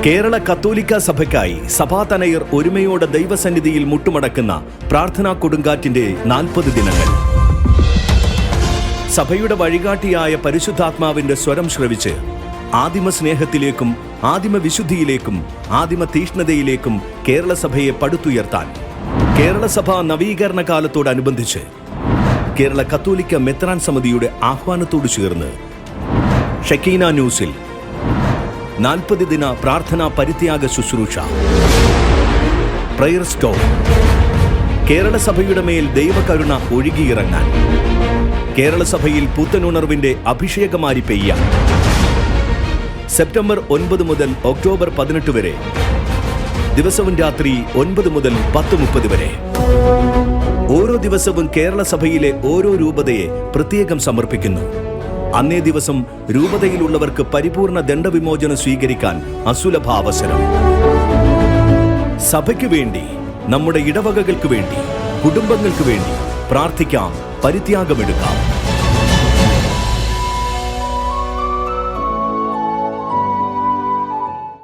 കേരള കത്തോലിക്ക സഭയ്ക്കായി സഭാതനയർ ഒരുമയോടെ ദൈവസന്നിധിയിൽ മുട്ടുമടക്കുന്ന പ്രാർത്ഥനാ കൊടുങ്കാറ്റിന്റെ 40 ദിനങ്ങൾ. സഭയുടെ വഴികാട്ടിയായ പരിശുദ്ധാത്മാവിന്റെ സ്വരം ശ്രവിച്ച് ആദിമ സ്നേഹത്തിലേക്കും ആദിമ വിശുദ്ധിയിലേക്കും ആദിമ തീഷ്ണതയിലേക്കും കേരള സഭയെ പടുത്തുയർത്താൻ കേരള സഭ നവീകരണ കാലത്തോടനുബന്ധിച്ച് കേരള കത്തോലിക്ക മെത്രാൻ സമിതിയുടെ ആഹ്വാനത്തോട് ചേർന്ന് ഷെക്കീന ന്യൂസിൽ 40 ദിന പ്രാർത്ഥനാ പരിത്യാഗ ശുശ്രൂഷ പ്രയർ സ്റ്റോർ. കേരള സഭയുടെ മേൽ ദൈവകരുണ ഒഴുകിയിറങ്ങാൻ, കേരള സഭയിൽ പുത്തനുണർവിന്റെ അഭിഷേകമാരി പെയ്യാൻ. സെപ്റ്റംബർ 9 മുതൽ ഒക്ടോബർ 18 വരെ, ദിവസവും രാത്രി 9 മുതൽ 10:30 വരെ. ഓരോ ദിവസവും കേരള സഭയിലെ ഓരോ രൂപതയെ പ്രത്യേകം സമർപ്പിക്കുന്നു. അന്നേ ദിവസം രൂപതയിലുള്ളവർക്ക് പരിപൂർണ ദണ്ഡവിമോചനം സ്വീകരിക്കാൻ അസുലഭ അവസരം. സഭയ്ക്ക് വേണ്ടി, നമ്മുടെ ഇടവകകൾക്ക് വേണ്ടി, കുടുംബങ്ങൾക്ക് വേണ്ടി പ്രാർത്ഥിക്കാം, പരിത്യാഗമെടുക്കാം.